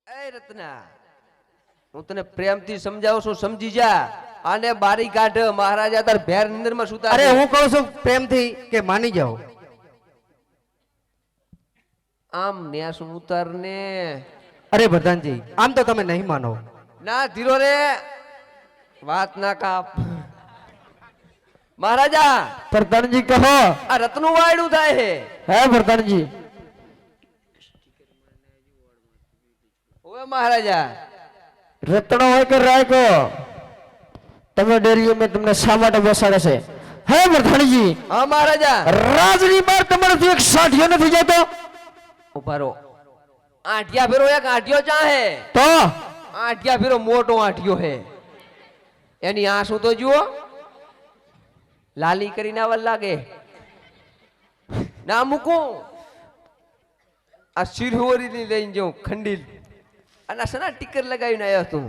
એ રત્ના હું તને પ્રેમથી સમજાવું છું, સમજી જા. આને બારી કાઢ. મહારાજા તાર ભેર નિંદરમાં સુતા અરે છે. હું કહું છું પ્રેમથી કે માની જાઓ. આમ ન્યાસ ઉતાર ને. અરે પ્રધાનજી આમ તો તમે નહીં માનો. ના ધીરો રે, વાત ના કાપ. મહારાજા પ્રધાનજી કહો. આ રત્નું વાયડું થાય છે. હે પ્રધાનજી. ઓએ મહારાજા રત્નો હોય કે રાયકો તમે ડેરીઓ મેં તમને શા માટે બેસાડે છે? હે પ્રધાનજી. હા મહારાજા. રાજની બાર તમારાથી એક સાઠિયો નથી જતો. ઉભારો. આઠિયા ફેરો એક આઠિયો ચાહે તો આઠિયા ફેરો મોટો આઠિયો હે. એની આંસુ તો જુઓ, લાલી કરીને આવવા લાગે. ના મૂકું આ શિરહોરી ની લઈને જાઉં ખંડીલ. અને સના ટીકર લગાવીને આવ્યો તું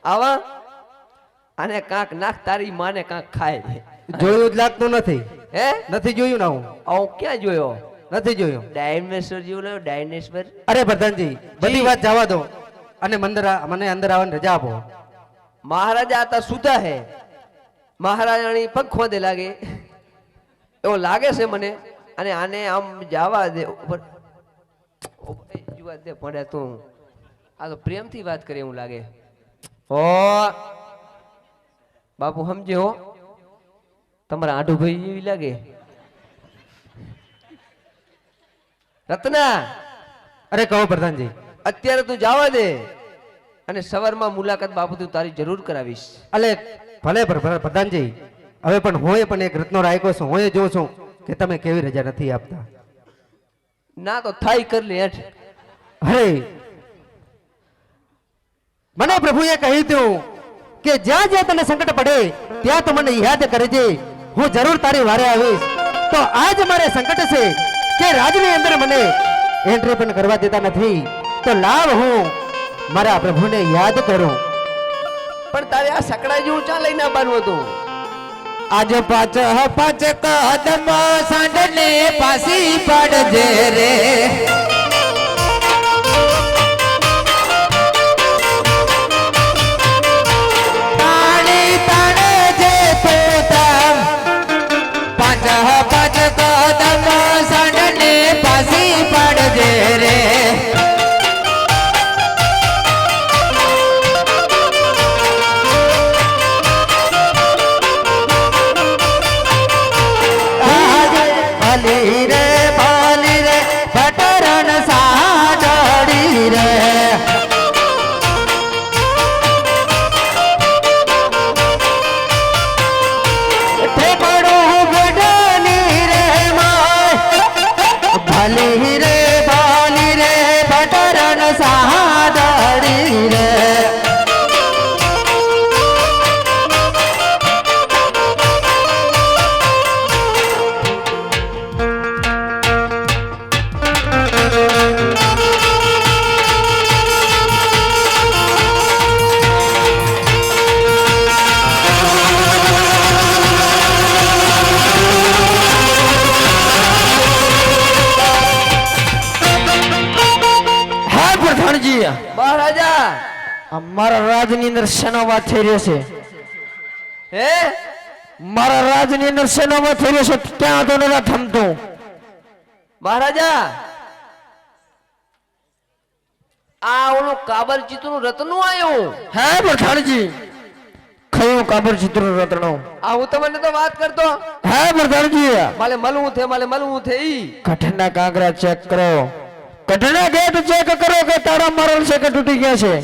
આવા. આને કાંક નાખ, તારી માને કાંક ખાય. જોયું જ લાગતું નથી. હે નથી જોયું ના હું. આવું ક્યાં જોયો? નથી જોયું. ડાયનેસોર જેવું લાવ્યો, ડાયનેસોર. અરે પ્રધાનજી બધી વાત જવા દો અને મને અંદર આવવાની રજા આપો. મહારાજા આતા સુતા હે. મહારાજાની પગ ખોદે લાગે એવો લાગે છે મને. અને આને આમ જવા દે ઉપર જુવા દે પડે તું. આ તો પ્રેમથી વાત કરે એવું લાગે. હો બાપુ સમજે હો, તમારા આઢું ભાઈ એવી લાગે. રત્ના અરે કહો પ્રધાનજી. અત્યારે તું જવા દે અને સવારમાં મુલાકાત બાપુ તું તારી જરૂર કરાવીશ. અલે ભલે પ્રધાનજી, હવે પણ હું પણ એક રત્નો રાખ્યો છું. હું જોઉં છું કે તમે કેવી રજા નથી આપતા. ના તો થાય કર લે હેઠ. અરે મને પ્રભુએ કહ્યું હતું કે જ્યાં જ્યાં તને સંકટ પડે ત્યાં તો મને યાદ કરજે, હું જરૂર તારી વારે આવીશ. તો આજ મારે સંકટ છે કે રાજની અંદર મને એન્ટ્રી પણ કરવા દેતા નથી. તો લાવ હું મારા પ્રભુને યાદ કરું. પણ તારે આ સકડા જેવું ચા લઈને આવવાનું હતું? આજ પાંચ કદમ સાંડને પાસી પડજે રે. પાંચ કદમ સાંડને પાસી પડજે રે. બાલી રે ભટરણ સાડડી રે. ભાલી રે ભટરણ સાડડી રે. મહારાજા મારા રાજની અંદર શેનો વાત થઈ રહ્યો છે? હે મારા રાજની અંદર શેનો વાત થઈ રહ્યો છે? ક્યાં તો નથી થમતું. મહારાજા આ ઓલું કાબર ચિત્રનું રત્નું આવ્યું. હે પ્રધાનજી. કયું કાબર ચિત્ર રત્નો? આ હું તમને તો વાત કરતો. હે પ્રધાનજી. માલે મળવું થે ઈ કઠના કાંકરા ચેક કરો. કઠના ગેટ ચેક કરો કે તારા મારલ છે કે તૂટી ગયા છે.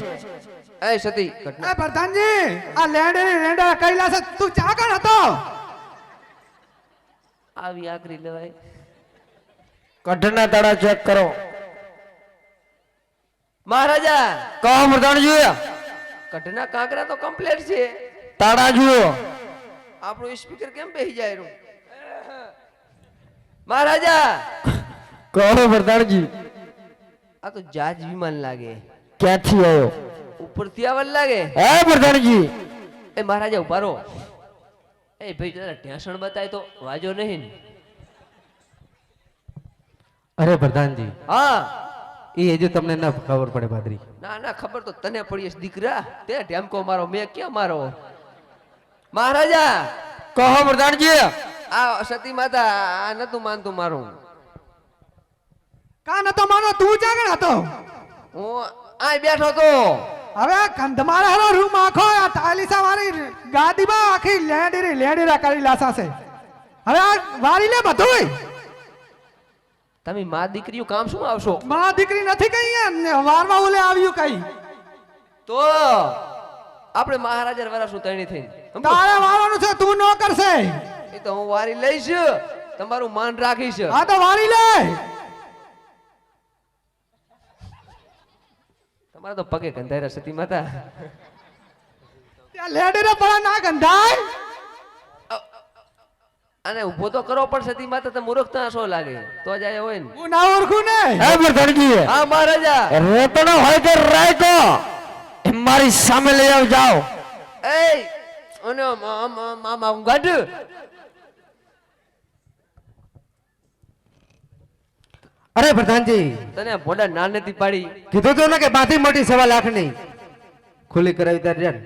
એ સતી એ પ્રધાનજી આ લેંડા કૈલાસ તું ચાકણ હતો. આવી આકરી લેવાય. કઠના તાળા ચેક કરો. મહારાજા કહો પ્રધાનજી. કઢના કાંકરા તો કમ્પ્લીટ છે. તાળા જુઓ. આપણું સ્પીકર કેમ બેહી જાય રહ્યું? મહારાજા કહો પ્રધાનજી. આ તો જહાજ વિમાન લાગે. ક્યાંથી આવ્યો? ઉપરથી આવવા લાગે. હે પ્રધાનજી. એ મહારાજા ઉભા રહો. એ ભાઈ જરા ઢેસણ બતાય તો વાજો નહીં. અરે પ્રધાનજી હા એ હજુ તમને ન ખબર પડે ભાદરી. ના ના ખબર તો તને પડી હશે દીકરા, તે ઢેમકો મારો મેં ક્યાં મારો. મહારાજા કહો પ્રધાનજી. આ સતી માતા આ નતું માનતું મારું. કા નતો માનો તું જાગણ હતો. હું આ બેઠો તો હવે કંધમાળાનો રૂમ આખો આ તાલીસા વાળી ગાદીમાં આખી લેડીરા કરી લાસા છે. હવે આ વારી લે બધુંય. તમે મા દીકરીઓ કામ શું આવશો? માં દીકરી નથી કઈ વારમાં ઓલે આવ્યું કઈ. તો આપણે મહારાજા વરાસું તણી થઈને તારે વારવાનું છે, તું નો કરશે. એ તો હું વારી લઈશ, તમારું માન રાખીશ. હા તો વારી લે. તમારે તો પગે ગંધાયરા સતી માતા. ત્યાં લેડીરા પડા ના ગંધાય. અને ઊભો તો કરો પણ સતી માતા તો મૂર્ખતા શો લાગે તો જ આયા હોય ને. હું ના ઓળખું ને. હે પ્રધાનજી. હા મહારાજા. રેતણો હોય કે રાયકો એ મારી સામે લઈ આવ જાઓ. એ અને મામા ગઢ અરે પ્રધાનજી, તને ભોડા ના નથી પાડી. કીધું તો ને કે બાથી મોટી 1.5 લાખની ખુલ્લી કરાવી તાર જાન.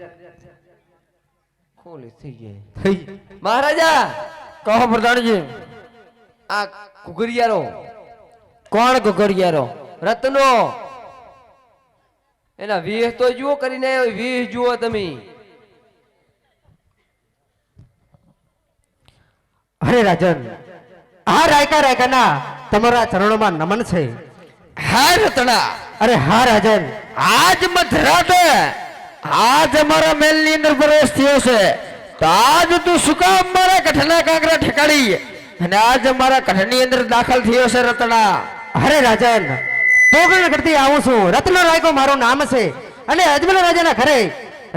ખોલી થઈ ગઈ. થઈ. મહારાજા કહો પ્રધાનજી. આ કુકરિયારો કોણ કુકરિયારો? રત્નો એના 20 તો જુઓ કરીને આવ્યો. 20 જુઓ તમે. અરે રાજન, આ રાયકાના તમારા ચરણોમાં નમન છે. હા રતણા. અરે હા રાજન, આજ મધરાતે આજ અમારા મહેલની અંદર પ્રવેશ થયો છે, તો આજ તું શું કામ મારા કઠના કાંકરા ઠેકાડી અને આજ અમારા કઠની અંદર દાખલ થયો છે રતણા? અરે રાજન, પોગણ કરતી આવું છું. રત્ન રાયકો મારું નામ છે અને અજમલ રાજાના ઘરે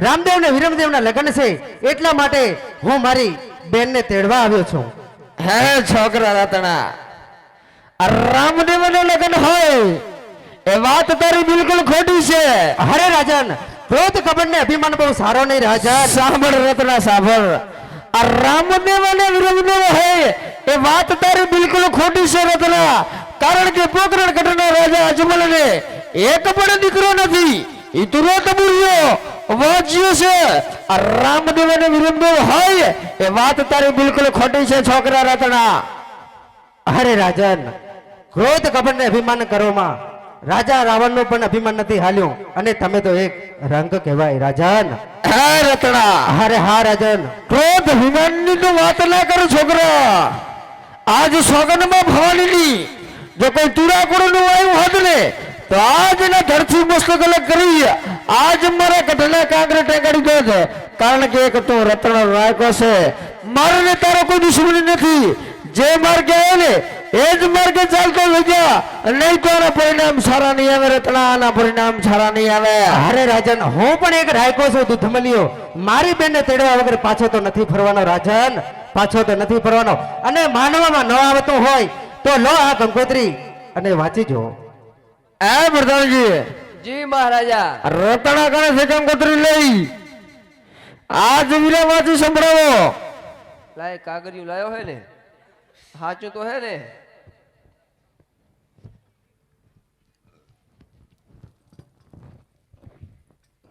રામદેવ ને વિરમદેવના લગ્ન છે, એટલા માટે હું મારી બેનને તેડવા આવ્યો છું. હે છોકરા રતણા, આ રામદેવનું લગ્ન હોય એ વાત તારી બિલકુલ ખોટી છે. અરે રાજન, ક્રોધ કપટ ને અભિમાન બહુ સારો નહીં રાજન. સાંભળ રતના સાંભળ, આ રામદેવ અને વિરમદેવ હોય એ વાત તારી બિલકુલ ખોટી છે રતના. કારણ કે પોકરણ કટના રાજા અજમલ ને એક પણ દીકરો નથી. એ તુરત બુર્યો વાંચ્યો છે. આ રામદેવ અને વિરમદેવ હોય એ વાત તારી બિલકુલ ખોટી છે છોકરા રતના. અરે રાજન, ક્રોધ કપટ ને અભિમાન કરોમાં રાજા રાવણનું પણ અભિમાન નથી હાલ્યું અને તમે તો એક રંગ કહેવાય રાજન. હે રતના, અરે હા રાજન, ક્રોધ અભિમાનની તો વાત ના કરો છોકરા. આજ સોગનમાં ભવાનીની જો કોઈ તુરાકુડનું આવ્યું હોત ને તો આજ એના ધરથી મસ્તક અલગ કરી આજ મારા કઠના કાંકરે ટેકાડી દોત. કારણ કે એક તો રત્ન રાયકો છે, મારે ને તારો કોઈ દુશ્મની નથી. જે માર્ગે આવે ને એ જ માર્ગે ચાલતો થઈ જા, નહીં તો આના પરિણામ સારા નહીં આવે રત્ના, આના પરિણામ સારા નહીં આવે. અરે રાજન, હું પણ એક રાયકો છું દૂધમલિયો. મારી બેનને તેડવા વગર પાછો તો નથી ફરવાનો રાજન, પાછો તો નથી ફરવાનો. અને માનવામાં ન આવતું હોય તો લો આ કંકોત્રી અને વાંચી જો. એ પ્રધાનજી, જી મહારાજા. રતણા કાને છે કંકોત્રી લઈ આજ વીરામાંથી સંભળાવો. લાય કાગરિયું લાયો હે ને, સાચું તો હે ને.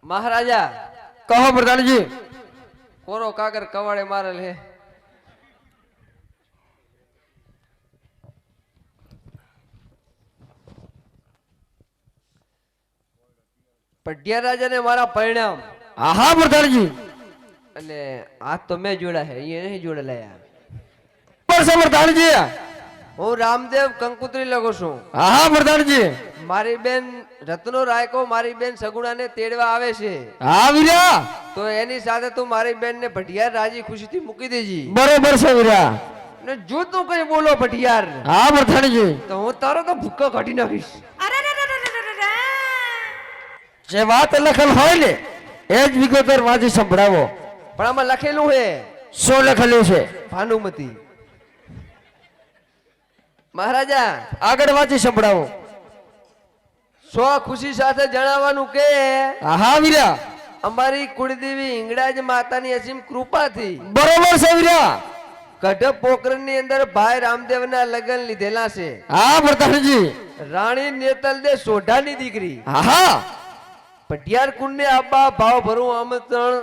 મહારાજા કહો પ્રધાનજી. કોરો કાગર કવાડે મારેલ હે. પઢિયા રાજાને મારા પરિણામ. હા પ્રધાનજી. અને હાથ તો મેં જોડા હે, અહીંયા નહીં જોડેલા. બસ પ્રધાનજી. હું રામદેવ કંકુત્રી લખું છું. હા પ્રધાનજી. મારી બેન રત્નો રાયકો મારી બેન સગુણાને તેડવા આવે છે, હા વીરા. તો એની સાથે તું મારી બેન ને ભટિયાર રાજી ખુશીથી મૂકી દેજી. બરોબર છે વીરા. ને જો તું કઈ બોલો ભટિયાર હા પ્રધાનજી. તો હું તારો તો ભૂક્કો કાઢી નાખીશ. જે વાત લખેલ હોય ને એ જ વિગતવાર વાંચી સંભળાવો. પણ આમાં લખેલું હે શું લખેલું છે? ભાનુમતી. મહારાજા આગળ વાંચી સંભળાવો. સો ખુશી સાથે જણાવવાનું કે હા વીરા. અમારી કુળદેવી હિંગળાજ માતાની અસીમ કૃપાથી બરોબર છે વીરા. કઢ પોકરણ ની અંદર ભાઈ રામદેવના લગ્ન લીધેલા છે. હા પ્રધાનજી. રાણી નેતલ દે સોઢાની દીકરી હા પટિયાર કુંડ ને આબા ભાવ ભરું આમંત્રણ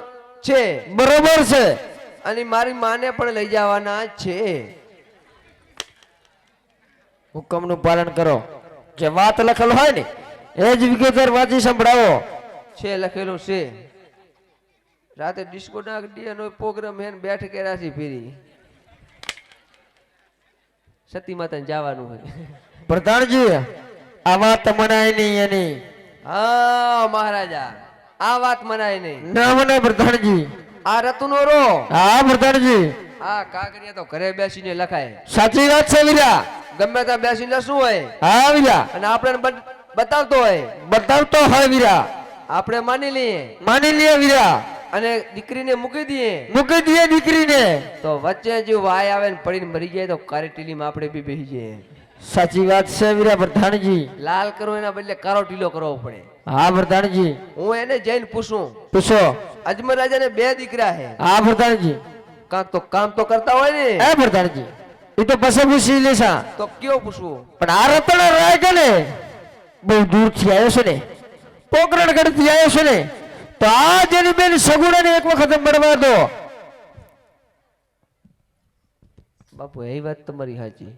છે. બરોબર છે. અને મારી માને પણ લઈ જવાના છે. હુકમનું પાલન કરો. જે વાત લખેલ હોય ને એ જ વિગતવાર વાંચી સંભળાવો. છે લખેલું છે. રાતે ડિસ્કો ડાક ડીએનો પ્રોગ્રામ હે ને બેઠ કે રાશી ફેરી સતી માતાને જવાનું હોય. પ્રધાનજી આ વાત મનાય નહીં એની. હા મહારાજા આ વાત મનાય નહીં. ના મનાય પ્રધાનજી. આ રતુનો રો હા પ્રધાનજી. આ કાગળિયા તો ઘરે બેસીને લખાય. સાચી વાત છે વીરા. ગમે ત્યાં બેસીને શું હોય હા વીરા. અને આપણે બતાવતો હોય બતાવતો હોય વીરા. આપણે માની લઈએ માની લે વીરા. અને દીકરીને મૂકી દઈએ મૂકી દઈએ દીકરીને તો વચ્ચે જો વાય આવે ને પડીને મરી જાય તો કારી ટીલીમાં આપણે બી બેસી જઈએ. સાચી વાત છે વીરા પ્રધાનજી. લાલ કરવો એના બદલે કારો ટીલો કરવો પડે. હા પ્રધાનજી. હું એને જઈને પૂછું પૂછો. અજમલ રાજાને 2 દીકરા હે. હા પ્રધાનજી. કાંક તો કામ તો કરતા હોય ને. એ પ્રધાનજી એ તો પછી પૂછી લેશા. તો કયો પૂછવું? પણ આ રતન રાય કે ને બહુ દૂરથી આવ્યો છે ને, પોકરણગઢથી આવ્યો છે ને, તો આ જેની બેન સગુણાને એક વખત મળવા દો. બાપુ એ વાત તમારી સાચી.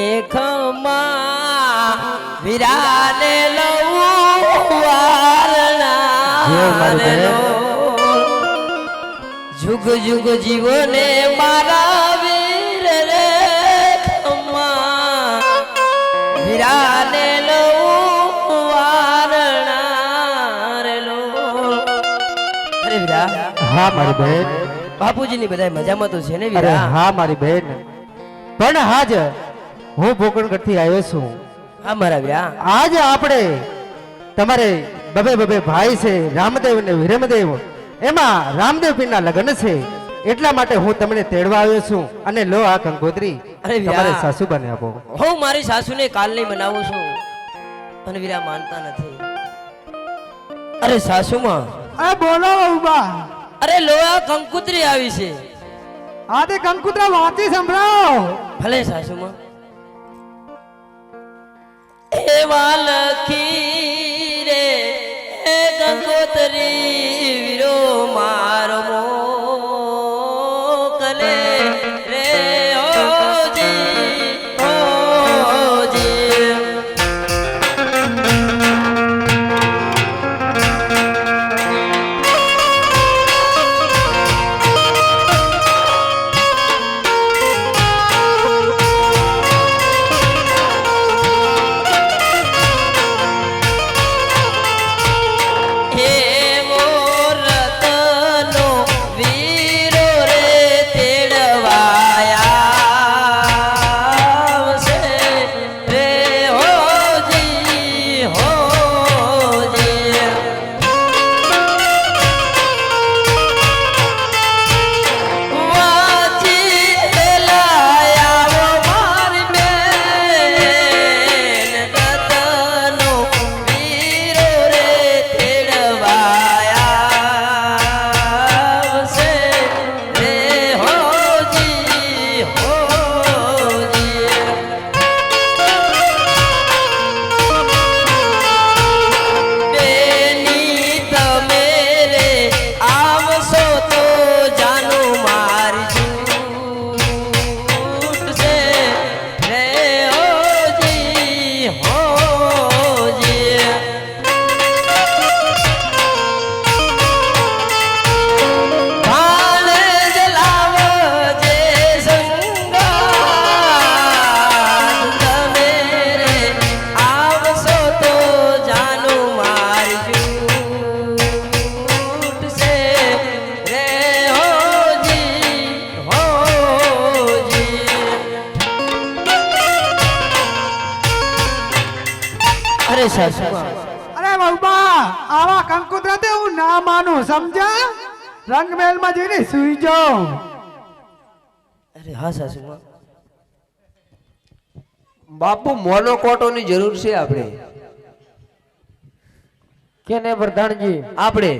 એકમાં વિરાને લઉવારણા જુગ જુગ જીવને મારા વીર રે ખમ્મા વિરાને લઉવારણા રે લો. અરે વિરા. હા મારી બહેન. બાપુજીની બધા મજામાં તો છે ને અરે વિરા? હા મારી બહેન. પણ હાજ હું પોકરણગઢ થી આવ્યો છું. હા મારા વિરા. આજ આપણે તમારે બબે ભાઈ છે રામદેવ ને વિરમદેવ, એમાં રામદેવ પીરના લગ્ન છે એટલા માટે હું તમને તેડવા આવ્યો છું. અને લો આ કંકોત્રી અરે વિરા. તમારે સાસુ બને આપો. હું મારી સાસુને કાલની મનાવું છું પણ વીરા માનતા નથી. અરે સાસુમાં. અરે બોલો ઉભા. અરે લો આ કંકુત્રી આવી છે. આ તે કંકુત્રા વાંચી સંભળાવો. ભલે સાસુમાં. એવા લખી રે એ કંકોત્રી વીરો મારો મોકલે રે ઓજી ઓજી. એવો રતનો વીરો રે તેડવાયા આવશે રે હોજી હોજી. વાંચી લાયાવો મારી બેન રતનો વીરો રે તેડવાયા આવશે રે હોજી હોજી. બેની તમે રે આવશો તો જાનું મારી છૂટશે રે હોજી હોજી. ભાણે જલાવજે સંગાત તમે રે આવશો તો જાનું મારી છૂટશે રે હોજી હોજી. અરે સાસુમાં. અરે બાબા આવા કંકુત્રા તે હું ના માનું સમજા. રંગમહેલમાં જઈને સુઈ જાઓ. અરે હા સાસુમાં. બાપુ મોનોકોટોની જરૂર છે આપણે. કેને પ્રધાનજી? આપણે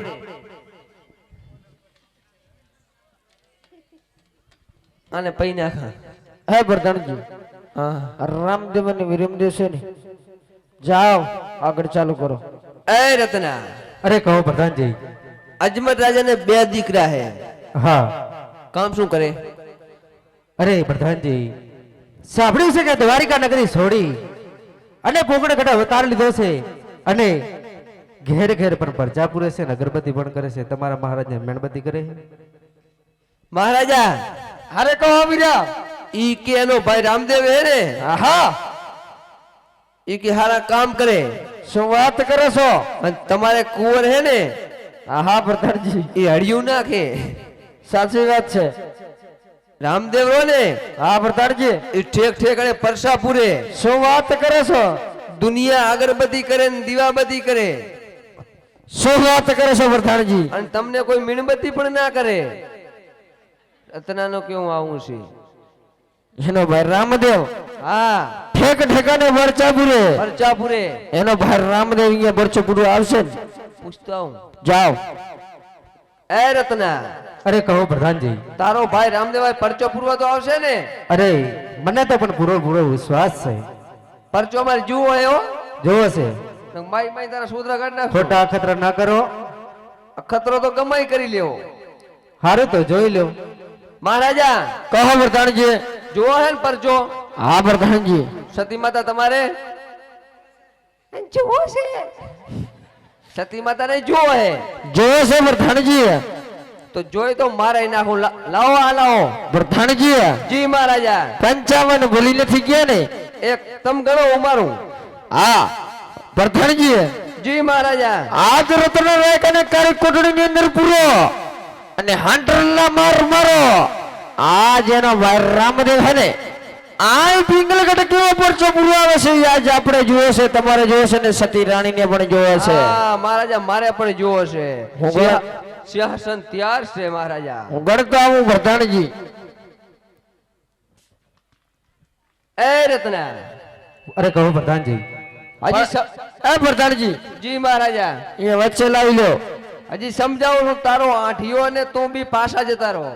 આને પૈ નાખા. હે પ્રધાનજી, હા રામદેવ અને વિરમદેવ છે ને, જાઓ આગળ ચાલુ કરો. એ રત્ના, અરે કહો પ્રધાનજી. અજમત રાજાને 2 દીકરા હે. હા કામ શું કરે? અરે પ્રધાનજી, સાંભળ્યું છે કે દ્વારિકા નગરી છોડી અને પોકળ ગઢ અવતાર લીધો છે અને ઘેર ઘેર પણ પ્રજા પૂરે છે ને અગરબત્તી પણ કરે છે. તમારા મહારાજને મીણબત્તી કરે છે. મહારાજા, અરે કહો વીરા. ઈ કે એનો ભાઈ રામદેવ હે ને, આહા, ઈ કે હારા કામ કરે. શું વાત કરો છો? અને તમારે કુંવર હે ને, આહા પ્રધાનજી, ઈ હળિયું નાખે. સાચી વાત છે. રામદેવ રો ને, હા પ્રધાનજી, ઈ ઠેક ઠેક અને પરસા પૂરે. શું વાત કરો છો? દુનિયા અગરબત્તી કરે ને દીવાબત્તી કરે, શું વાત કરો છો પ્રધાનજી? અને તમને કોઈ મીણબત્તી પણ ના કરે. રત્નાનો કેવું આવું છે? એનો ભાઈ રામદેવ હા, ઠેક ઠેકાને બરચા પૂરે. પરચા પૂરે. એનો ભાઈ રામદેવ અહીંયા બરચો પૂરો આવશે ને, પૂછતો હું. જાઓ. એ રત્ના, અરે કહો પ્રધાનજી. તારો ભાઈ રામદેવાય પરચો પૂરવા તો આવશે ને? અરે મને તો પણ પૂરો પૂરો વિશ્વાસ છે. પરચો મારે જુઓ હે હો. જોવો છે, માઈ માઈ તારા સૂત્ર કાઢ નાખો. ખોટા અખતરા ના કરો. ખતરો તો ગમાઈ કરી લેવો. હારું તો જોઈ લો. મહારાજા, કહો પ્રધાનજી. જુઓ હે ને પરચો? હા પ્રધાનજી. સતી માતા તમારે જુઓ છે? સતી માતા ને જુઓ હે જોયો છે પ્રધાનજી? તો જોઈ તો મારે નાખું. લાવો આ લાવો. પ્રધાનજી, જી મહારાજા. 55 ભૂલી નથી ગયા ને? એક તમ ગણો ઉમારું. હા પ્રધાનજી, જી મહારાજા. આજ રત્ન રેખ અને કારી કોટડી ની અંદર પૂરો અને હાંડરલા માર મારો. આજ એનો ભાઈ રામદેવ હે ને, આ પિંગલગઢ કેવો પરચો પૂરો આવે છે આજ આપણે જોયો છે, તમારે જોયો છે ને સતી રાણી ને પણ જોયો છે. હા મહારાજા, મારે પણ જુઓ છે. હું ગણ- સિંહાસન તૈયાર છે મહારાજા. હું ગણતો આવું પ્રધાનજી. એ રત્ના, અરે કહો પ્રધાનજી. હજી એ પ્રધાનજી, જી મહારાજા, એ વચ્ચે લાવી લો. હજી સમજાવું છું. તારો આઠિયો ને તું બી પાછા જતા રહો.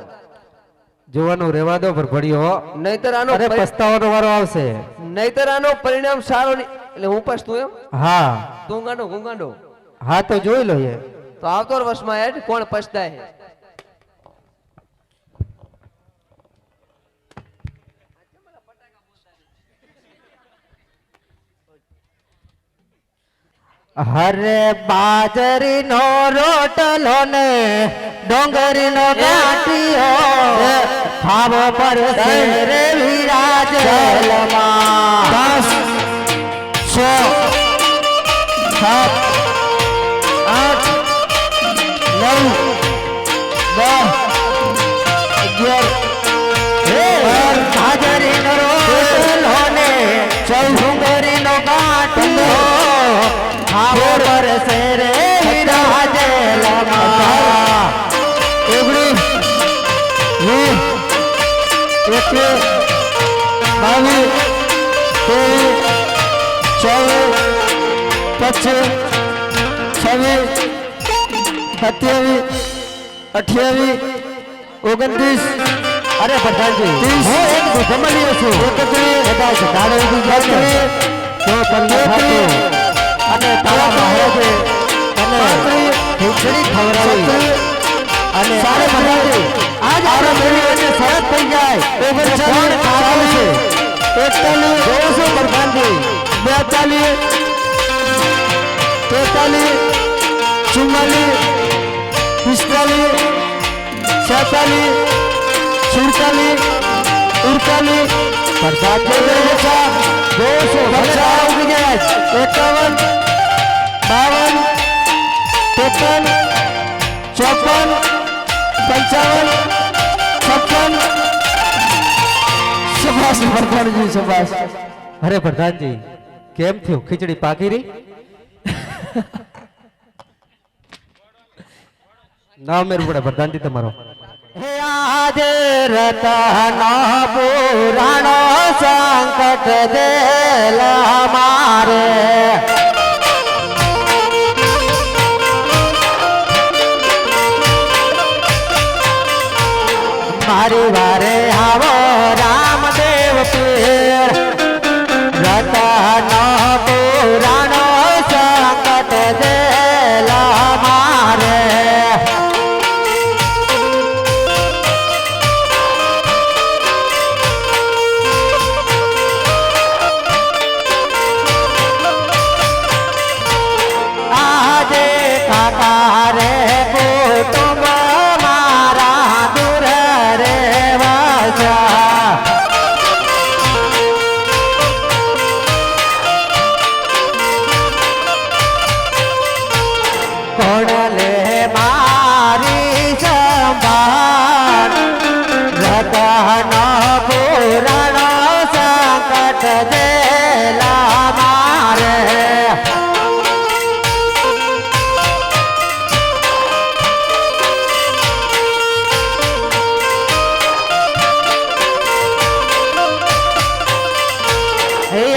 જોવાનું રેવા દો પર ભળ્યો. નહીતર આનો અરે પસ્તાવાનો વારો આવશે. નહીતર આનો પરિણામ સારો નહીં. એટલે હું પછતું એમ હા તું ગાંડો હું ગાંડો. હા તો જોઈ લો એ. તો આવતો વર્ષમાં હેડ કોણ પછતાય છે. હરે બાજરી નો રોટલો ને ડોંગરી નો ગાંઠિયો ખાવો પડશે રે વિરાજ જલમાં. 10, 6, 7, 8, 9, 10, 11, બાજરી નો રોટલો ને ડોંગરી નો ગાંઠિયો ખાવો પડશે રે વિરાજ જલમાં. 28, 29. અરે પ્રધાનજી, હું એક ભૂખમલીઓ છું. કદાચ દાડો ઉગી જાય ને તો તમને થાતું. અને તારા મહારાજે તને ખીચડી ખવડાવી. અને સારે પ્રધાનજી, આજ આપણા મેળવીને સરસ થઈ જાય તો કોણ ખાવાનું છે? 41 જોઉં છું પ્રધાનજી. 42, 43, 44, 45, 46, 47, 48, પ્રધાનજી જોઉં છું પચાસ ઉગી જાય. 51, 52, 53, 54, 55, 56. શાબાશ પ્રધાનજી, શાબાશ. અરે પ્રધાનજી, કેમ થયું? ખીચડી પાકી રહી? ના મેરું પડે પ્રધાનજી તમારો. હે આજે રતનો પુરાણો સંકટ દેલા મારે મારી વારે આવો રામદેવ પીર રતન પુરાણો સંકટ દેલા મારે આજે કાકા રે કુટુંબ મારા દૂર રે વસ્યા કોણ લે મારી સંભાળ રતન પુરાણ સંકટ જેલા મારે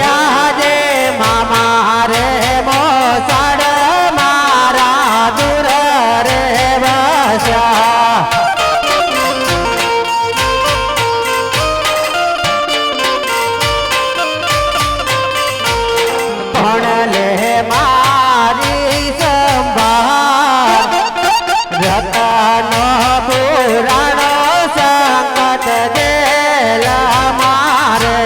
આજે મામા રે મોસાડ મારા દૂર રે વસ્યા પણ લે મારી સંભાળ રતન પુરાણ સંકટ દેલા મારે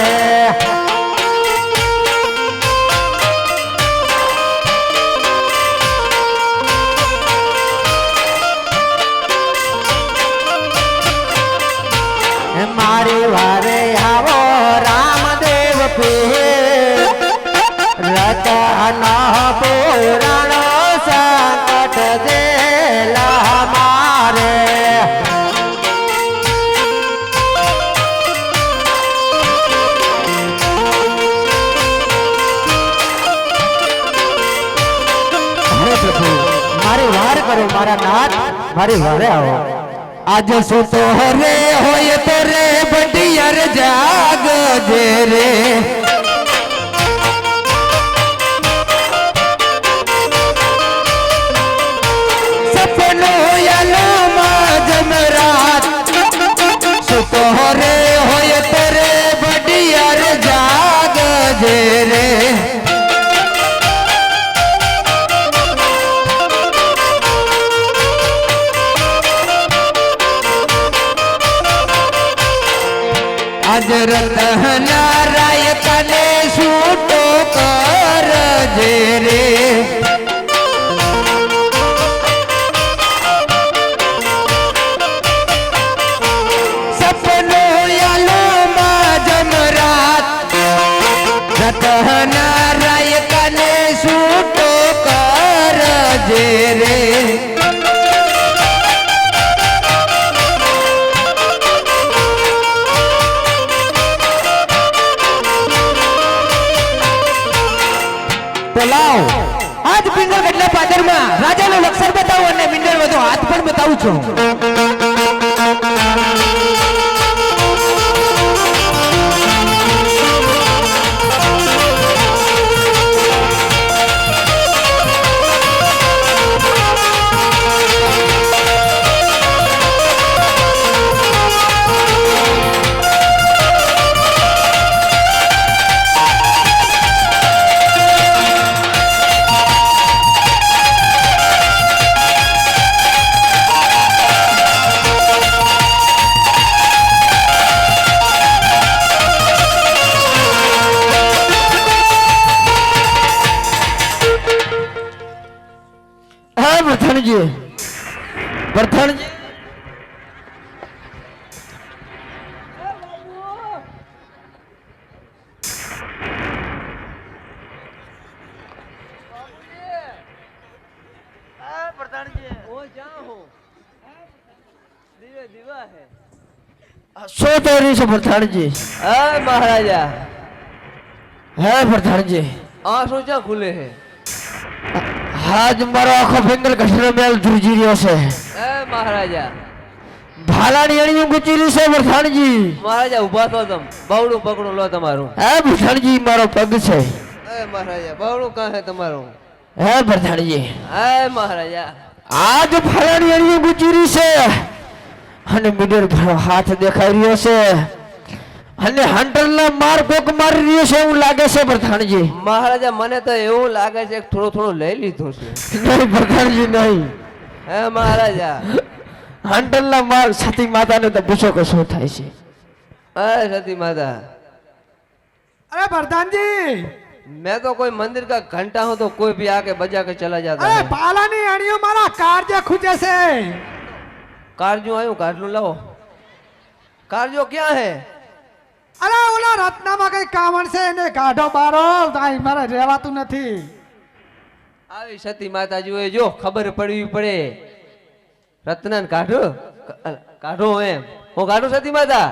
મારી વારે આવો રામદેવ પીર રતન પુરાણ સંકટ દેલા મારે હે પ્રભુ મારી વાર કરો મારા નાથ મારી વારે આવો आज सुतो रे होय तो रे बटियर जाग जे रे सपनो यालो जमरात सुतो रे होय तो रे बटियर जाग जे रे आज रतन राय कने सूटो कर जे रे सपनो यालो जमरात रतन राय कने सूटो कर जे रे બોલાવ આજ પિંગલ ગઢડા પાદરમાં રાજાનો લક્ષર બતાવું અને મિંડળ વધુ હાથ પણ બતાવું છું પ્રધાનજી सो तेरी से प्रधान जी महाराजा है प्रधान जी आंसू क्या खुले हैं आज मारो आखो फिंगल कठिन मेल जुर्जी रियो से महाराजा भालानी अणियों गुचीरी से प्रधान जी महाराजा उभा थो तम बावड़ू पकड़ो लो तमारू है प्रधान जी मारो पग से महाराजा बावड़ू कहाँ है तमारू है प्रधान जी महाराजा आज भालानी अणियों गुचीरी से અને મીડર ભરો હાથ દેખાઈ રહ્યો છે અને હંટરના માર કોક મારી રહ્યો છે એવું લાગે છે પ્રધાનજી. મહારાજા મને તો એવું લાગે છે કે થોડું થોડું લઈ લીધું છે. નહીં પ્રધાનજી નહીં, હે મહારાજા. હંટરના માર સતી માતાને તો પૂછો કે શું થાય છે. અરે સતી માતા, अरे प्रधान जी, मैं तो कोई मंदिर का घंटा हूँ तो कोई भी आके बजा के चला जाता अरे है. पाला नहीं अड़ियो मारा कार्य खुजे से। कारजो आयो कारजो लाओ. कारजो क्या है? अरे ओला रत्ना में कई कामण से ने काढो बारो ताई मारे रेवाતું નથી. આવી સતી માતા જુએ જો ખબર પડવી પડે. રત્નન કાઢો કાઢો એમ હું કાઢું સતી માતા.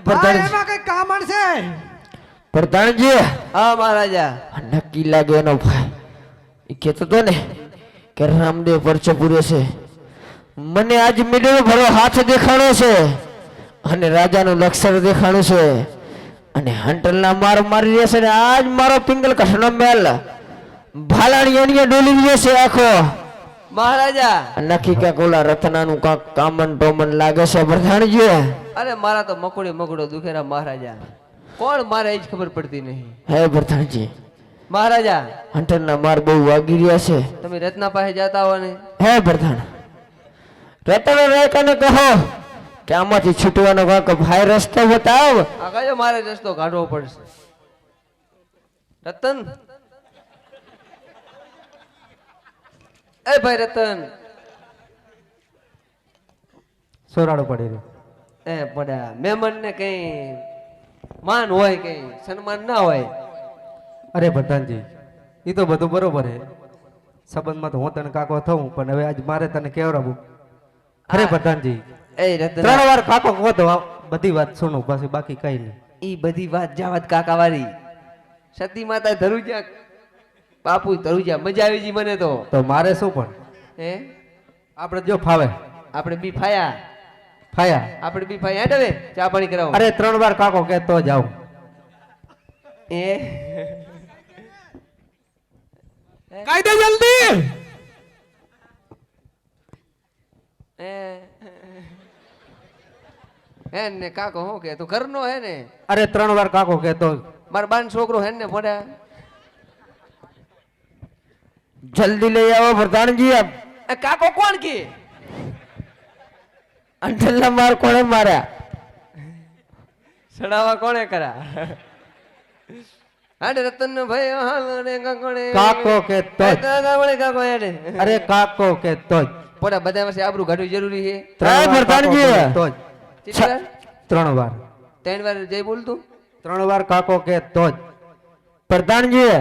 હા એમાં કઈ કામણ છે. પ્રધાનજી હા મહારાજા. નક્કી લાગે એનો ભાઈ એ કહેતો હતો ને કે રામદેવ પરચો પૂરે છે. મને આજ મીડર ભરો હાથ દેખાણો છે અને રાજાનું લક્ષર દેખાણું છે અને હંટરના માર મારી રહ્યા છે ને આજ મારો પિંગલ કઠનો મેલ ભાલાણી અણીએ ડોલી રહ્યો છે આખો. મહારાજા નક્કી ક્યાંક ઓલા રત્નાનું કાંક કામન ટોમન લાગે છે પ્રધાનજી. અરે મારા તો મકોડી મકોડો દુખેરા મહારાજા. કોણ મારે એ જ ખબર પડતી નહીં. હે પ્રધાનજી મહારાજા હંટરના માર બહુ વાગી રહ્યા છે. તમે રત્ના પાસે જતા હો ને. હે પ્રધાન રતન રેકને કહો કે આમાંથી છૂટવાનો કાંક ભાઈ રસ્તો બતાવ. આ કયો મારે રસ્તો કાઢવો પડશે. રતન એ ભાઈ રતન. સોરાડો પડી રહ્યો. એ પડ્યા મહેમાન ને કઈ માન હોય કઈ સન્માન ના હોય. અરે પ્રધાનજી એ તો બધું બરોબર છે, સંબંધમાં તો હું તને કાકો થઉં, પણ હવે આજ મારે તને કેવડાવું. અરે પ્રધાનજી એ રતન 3 વાર કાકો કહો તો બધી વાત સુનું, પછી બાકી કઈ નહીં. ઈ બધી વાત જાવત કાકાવારી. સતી માતા ધરુજા બાપુ ધરુજા મજા આવી જી મને તો. તો મારે શું પણ હે આપણે જો ફાવે આપણે બી ફાયા. ફાયા. આપણે બી ફાયા હેડ હવે ચા પાણી કરાવો. અરે 3 વાર કાકો કે તો જાવ. એ કહી દે જલ્દી. હે ને કાકો હું કે તું ઘરનો હે ને. અરે 3 વાર કાકો કે તો મારા બાન છોકરો હે ને પડ્યા. જલ્દી લઈ આવો પ્રધાનજી. એ કાકો કોણ કે? હંટરના માર કોણે માર્યા? સડાવા કોણે કરા? હાડે રતન ભાઈ હાલ ને ગંગણે કાકો કે તો જ. કાકો હેડે. અરે કાકો કે તો જ. પોડા બધા પાસે આબરૂ કાઢવી જરૂરી છે. 3 વાર કાકો પ્રધાનજી. કે તો જ. કેટલી વાર? 3 વાર. 3 વાર જય બોલતું. 3 વાર કાકો કે તો જ. પ્રધાનજી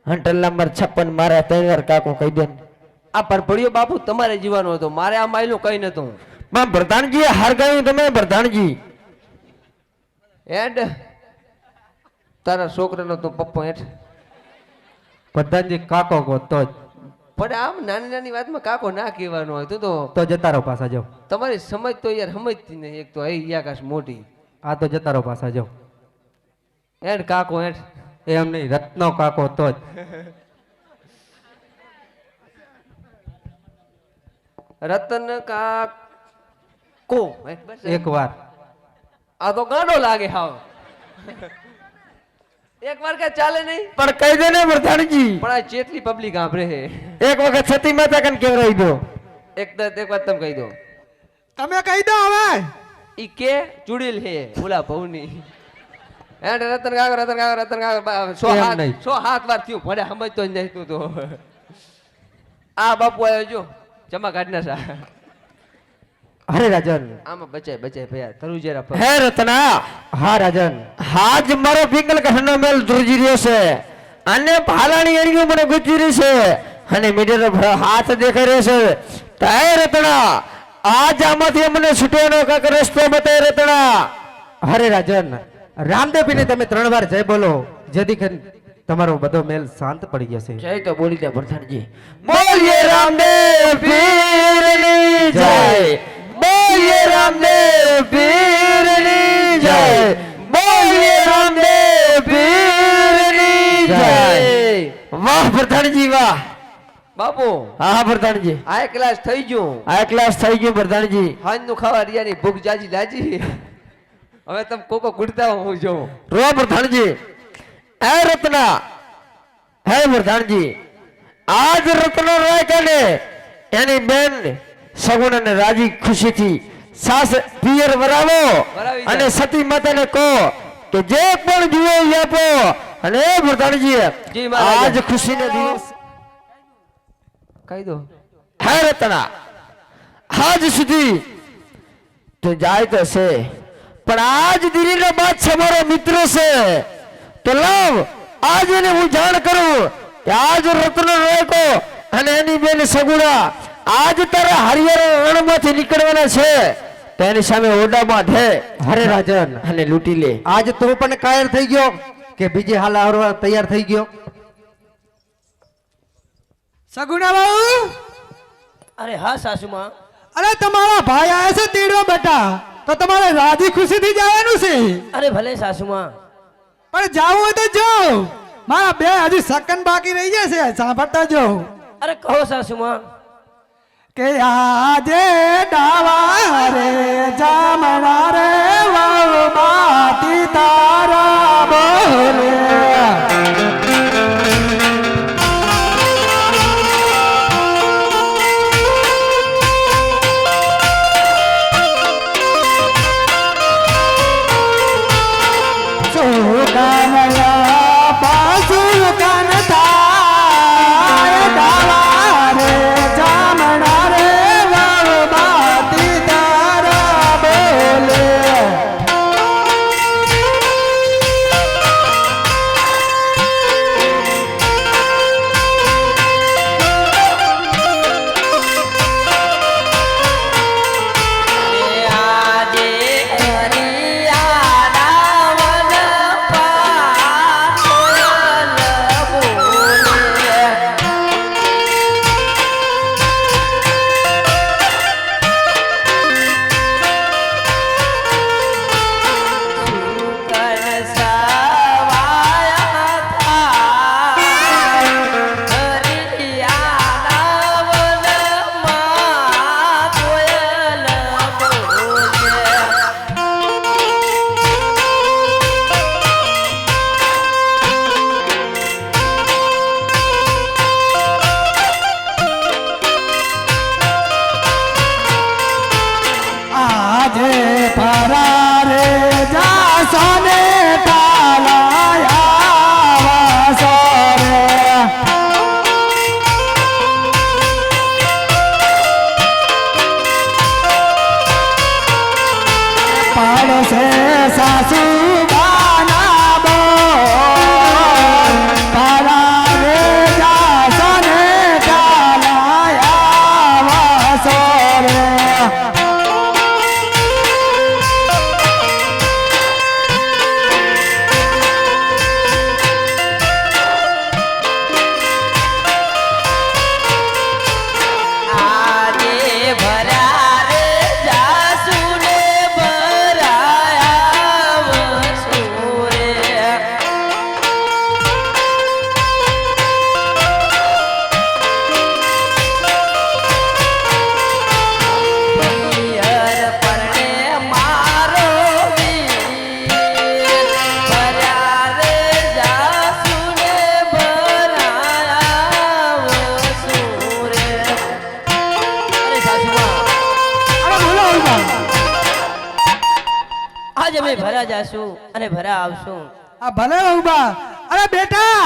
હંટરના માર 56 માર્યા 3 વાર કાકો કહી દે. આ પરપડિયો બાપુ તમારે જીવાનો હતો, મારે આ માયલું કઈ નતું. માં પ્રધાનજી હાર ગયું તમે પ્રધાનજી. હેડ તારા છોકરાનો તો પપ્પો હેઠ. પ્રધાનજી કાકો કહો તો જ. પણ આમ નાની નાની વાતમાં કાકો ના કહેવાનો હોય તો તો જતા રહો પાછા જાઓ. તમારી સમજ તો યાર સમજતી નહીં. એક તો અહીં આકાશ મોટી. આ તો જતા રહો પાછા જાઓ. હેડ કાકો હેઠ. એમ નહીં, રત્નો કાકો તો જ. રતન કાકો બસ. 1 વાર. આ તો ગાંડો લાગે હાવ. એક વાર કે ચાલે નહીં. પણ કહી દે ને પ્રધાનજી. પણ આ જેટલી પબ્લિક આંભળે છે. એક વખત સતી માતા કન કેવરાઈ દો. એક વાત તમે કહી દો. તમે કહી દો હવે. ઈ કે ચુડીલ હે ઓલા ભવની. હેડ રતન કાકો રતન કાકો રતન કાકો એમ નહીં. 107 વાર થયું ભલે સમજતો જ નહીં તું તો. આ બાપુ આવ્યો જો જમા કાઢના સા. અરે રાજન. આમાં બચાય ભયા તરુજેરા પર. હે રત્ના હા રાજન. હાજ મારો પિંગલ કઠનો મેલ ધ્રુજી રહ્યો છે અને ભાલાણી અણીઓ મને ગુજરી રહી છે અને મીટર હાથ દેખાઈ રહ્યો છે. તાય રત્ના આજ આમાંથી મને છૂટવાનો કાંક રસ્તો બતાય રત્ના. અરે રાજન, રામદેવપીને તમે 3 વાર જય બોલો, જેથી કરીને તમારો બધો મેલ શાંત પડી જશે. જય તો બોલી દે પ્રધાનજી. બોલીએ રામદેવ પીરની જય. બોલીએ રામદેવ પીરની જય. બોલીએ રામદેવ પીરની જય. વાહ પ્રધાનજી વાહ. બાપુ હા હા પ્રધાનજી આ ક્લાસ થઈ ગયું આ ક્લાસ થઈ ગયું પ્રધાનજી હાંજ નું ખાવા રિયાની ભૂખ જાજી લાજી હવે તમે કોકો ગુડતા હું જોઉં રો પ્રધાનજી હે રત્ના હે પ્રધાનજી આજ રત્નો રાય કાને એની બેન સગુણાને રાજી ખુશીથી સાસ પિયર વરાવો વરાવી અને જાય. સતી માતાને કહો કે જે પણ જુએ એ આપો અને હે પ્રધાનજી જી મહારાજા. આજ ખુશીનો દિવસ કહી દો હે રત્ના આજ સુધી તો જાય તો છે પણ આજ દિલ્હીનો બાદશાહ મારો મિત્ર છે તો લાવ આજ એને હું જાણ કરું કે આજ રત્નો રોકો અને એની બેન સગુણા આજ તારા હરિયાળા રણમાંથી નીકળવાના છે તો એની સામે ઓરડામાં ધે અરે રાજન અને લૂંટી લે આજ તું પણ કાયર થઈ ગયો કે બીજી હાલ આવવા તૈયાર થઈ ગયો સગુણા બાબુ અરે હા સાસુમાં અરે તમારા ભાઈ આયા છે તેડવા બેટા તો તમારે રાજી ખુશીથી જવાનું છે અરે ભલે સાસુમાં પણ જાવું હોય તો જાઓ મારા બે હજી સેકન્ડ બાકી રહી જશે સાંભળતા જાઓ અરે કહો સાસુમાં કે આજે ડાવા રે જામણા રે વાવ બાતી તારા બોલે સુકાનયા પાસુ કાન થાય ડાવા રે જામણા રે વાવ બાતી તારા બોલે આજે હરિયાળા વન પાછળ બોલે સુકન સવાયા થાય હરિયાળા વનમાં કોયલ બોલે આજે ફરારે જાસો ને તાલાયા વાસો રે પાડશે સાસુ બાના બોલ ફરારે જાસો ને તાલાયા વાસો રે આજે ભરા રે જાસુને ભરાયા વસુરે પિયર પરણે મારો વીર ભરા રે જાસુને ભરાયા વસુરે અરે સાસુમાં અરે બોલો ઉલબા આજ અમે ભરા જાશું અને ભરા આવશું આ ભલે ઉભા અરે બેટા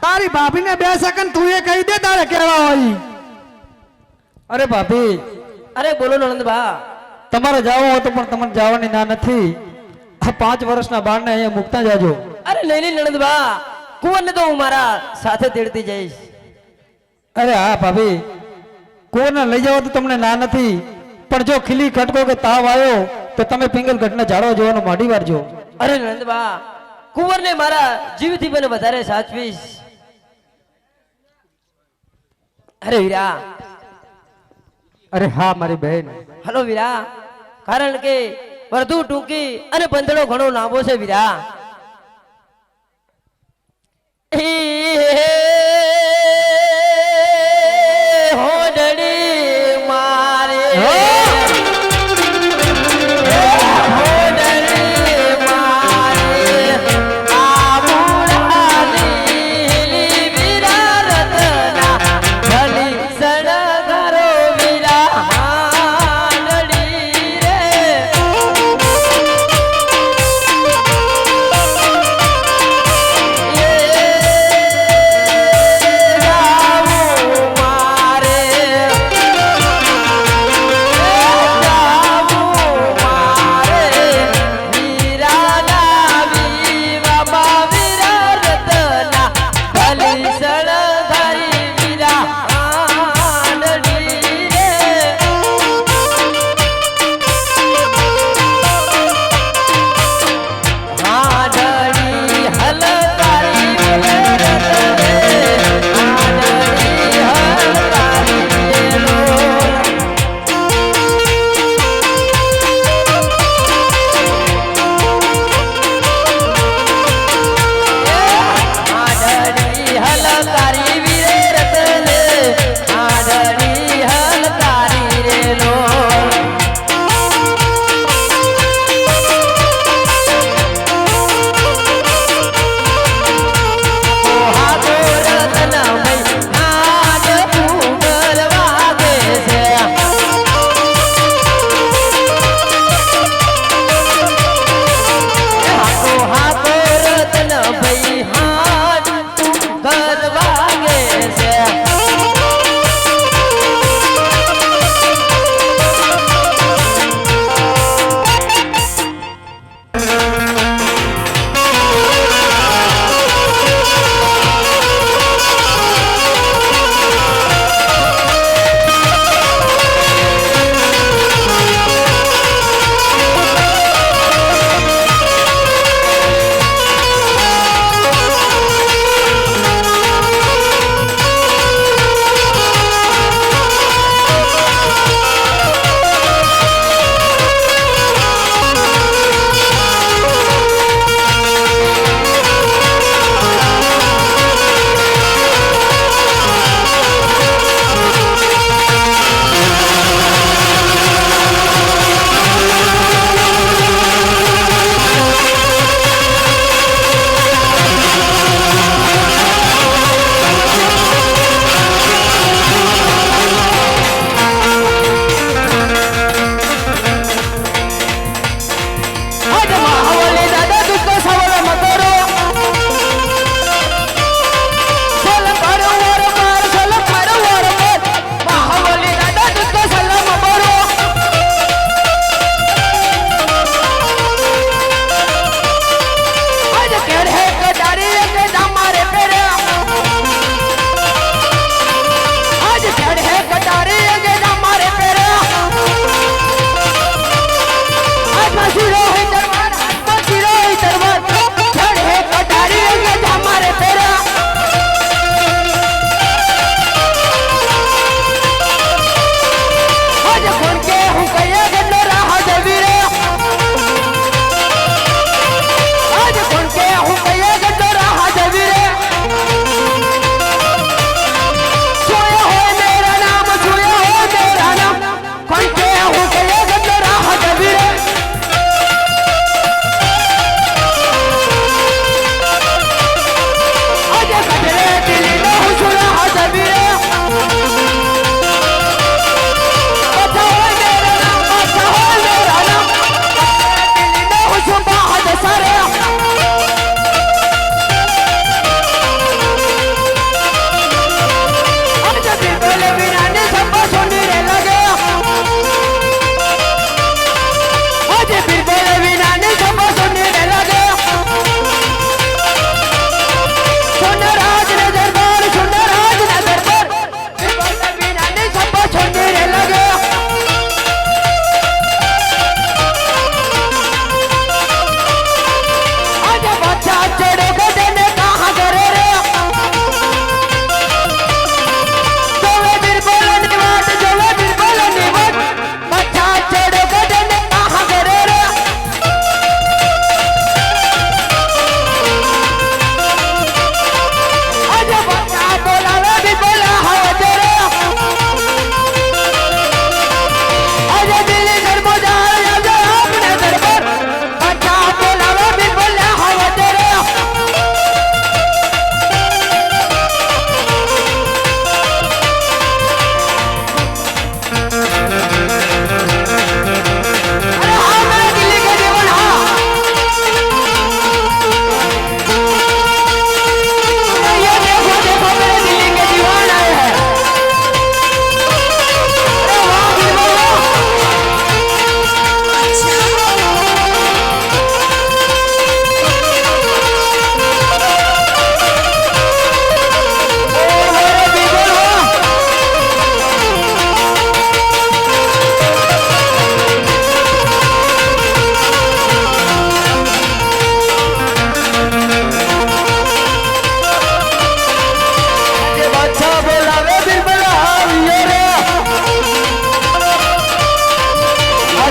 તારી ભાભીને 2 સેકન્ડ તું એ કહી દે તારે કેવા હોય અરે ભાભી અરે બોલો નણંદબા તમારે જવું હોય તો પણ તમને જવાની ના નથી આ 5 વર્ષના બાળને અહીંયા મૂકતા જાજો અરે નહીં નહીં નણંદબા કુંવરને તો હું મારા સાથે તેડતી જઈશ અરે હા ભાભી કોને લઈ જાવ તો તમને ના નથી પણ જો ખીલી ખટકો કે તાવ આવ્યો તો તમે પિંગલ ઘટને ઝાડવા જવાનું માડી વારજો અરે નણંદબા કુંવરને મારા જીવથી પણ વધારે સાચવીશ અરે વીરા અરે હા મારી બહેન હલો વીરા કારણ કે વધુ ટૂંકી અને બંધણો ઘણો લાંબો છે વીરા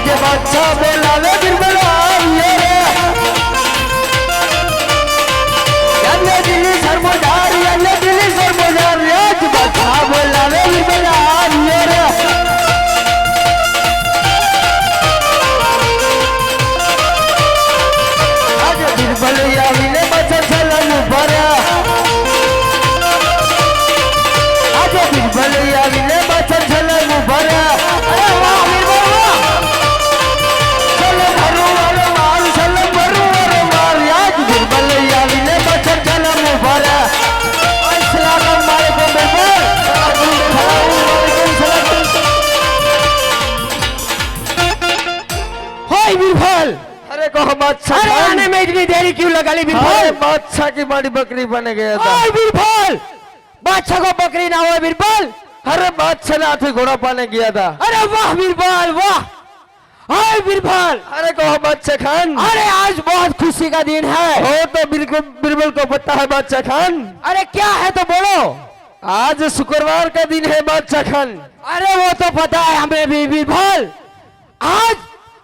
आज बादशाह बोलावे बिरबल आइए रे याले दिल्ली सरमोजार याले दिल्ली सरमोजार आज बादशाह बोलावे बिरबल आइए रे आज बिरबल आविले बच्चा चलन भरा आज बिरबल आविले बच्चा चलन भरा अरे वाह बिरबल वाह चलो भरो वाले मार चलो भरो वाले मार आज बिरबल आविले बच्चा चलन भरा अस्सलाम वालेकुम बिरबल हाय बिरबल, अरे कहो बादशाह अरे आने में इतनी देरी क्यों लगा ली अरे बिरबल? बादशाह की बड़ी बकरी बन गया था हाय बिरबल, बादशाह को बकरी ना हुआ बिरबल। अरे बादशाह ने हाथी घोड़ा पाने गया था अरे वाह बिरबल वाह, हाय बिरबल, अरे कहो बादशाह खान अरे आज बहुत खुशी का दिन है। हो तो बिल्कुल बिरबल को पता है बादशाह खान अरे क्या है तो बोलो। आज शुक्रवार का दिन है बादशाह खान अरे वो तो पता है हमें भी बिरबल, आज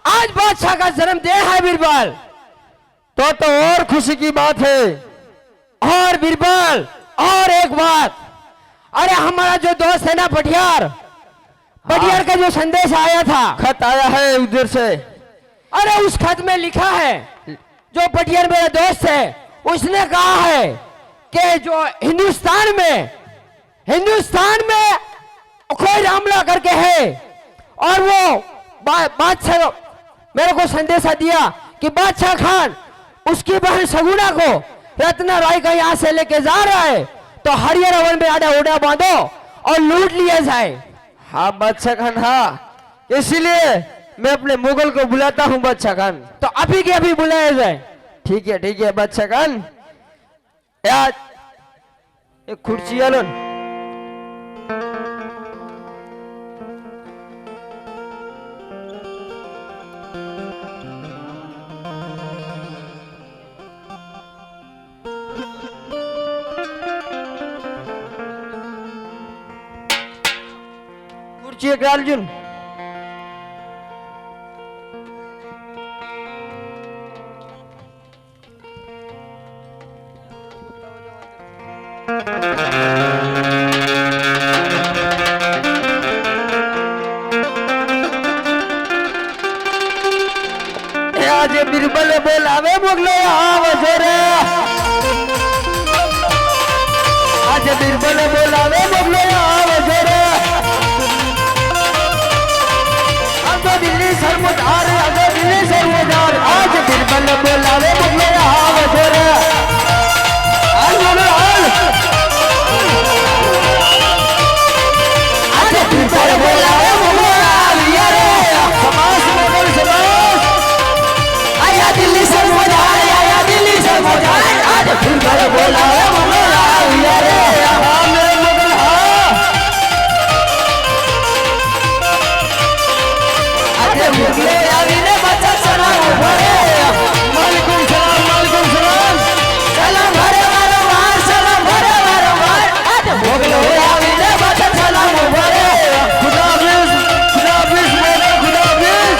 आज बादशाह का जन्मदिन है बिरबल। तो और खुशी की बात है और बिरबल और एक बात, अरे हमारा जो दोस्त है ना पटियार, पटियार का जो संदेश आया था, खत आया है उधर से अरे उस खत में लिखा है, जो पटियार मेरा दोस्त है उसने कहा है कि जो हिंदुस्तान में कोई हमला करके है और वो बादशाह मेरे को संदेशा दिया कि बादशाह खान उसकी बहन सगुना को रत्ना राय का यहाँ से लेके जा रहा है, तो हरियर वन में आड़ा उड़ा बांधो और लूट लिया जाए। हाँ बादशाह खान हाँ, इसीलिए मैं अपने मुगल को बुलाता हूँ बादशाह खान। तो अभी के अभी बुलाया जाए। ठीक है बादशाह खान, यार एक कुर्सी आलो न। कुर्सी एक अर्जुन आज बिरबल बोलावे मुगलो आवाज़ रे आज बिरबल बोलावे मुगलो आवाज़ रे अब दिल्ली सरमदार अब दिल्ली सरमदार आज बिरबल बोलावे मुगलो आवाज़ रे आज बिरबल बोलावे मुगलो आविया रे समास मुगल समास आया दिल्ली सरमदार आया दिल्ली सरमदार आज बिरबल बोलावे मुगलो आविया रे हाँ मेरे मुगल हाँ आज मुगले आविने बच्चा सलाम भरे मालिकुम सलाम सलाम भरे वारंवार सलाम भरे वारंवार आज मुगले आविने बच्चा सलाम भरे खुदा हाफिज मेरे खुदा हाफिज।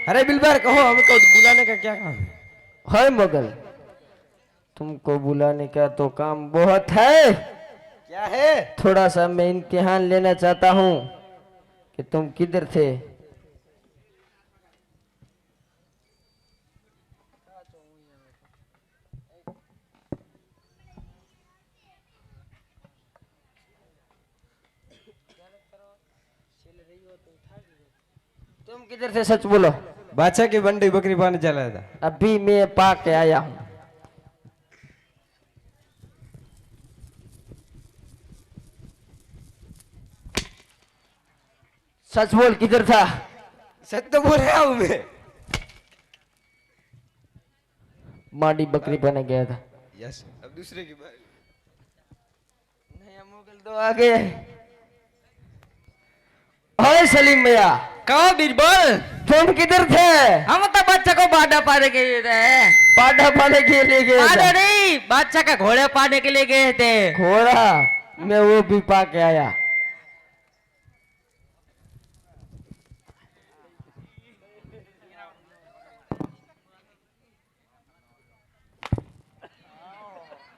अरे बिलबर कहो हमको बुलाने का क्या काम है? है मुगल, तुमको बुलाने का तो काम बहुत है। क्या है? थोड़ा सा मैं इम्तिहान लेना चाहता हूँ कि तुम किधर थे। तुम किधर थे सच बोलो। बादशाह की बंडी बकरी पाने चला था। अभी मैं पा के आया हूँ। सच बोल किधर था। सच तो बोल रहा हूँ मैं। माड़ी बकरी पाने गया था। यस अब दूसरे की बात। नया मुगल तो आ गए। ओए सलीम भैया कहो बीरबल, तुम किधर थे। हम तो बच्चा को बाड़ा पाने के लिए गए। पाटा पाने के लिए गए बाड़ा थे। नहीं, बादशाह का घोड़े पाने के लिए गए थे। घोड़ा मैं वो भी पा के आया।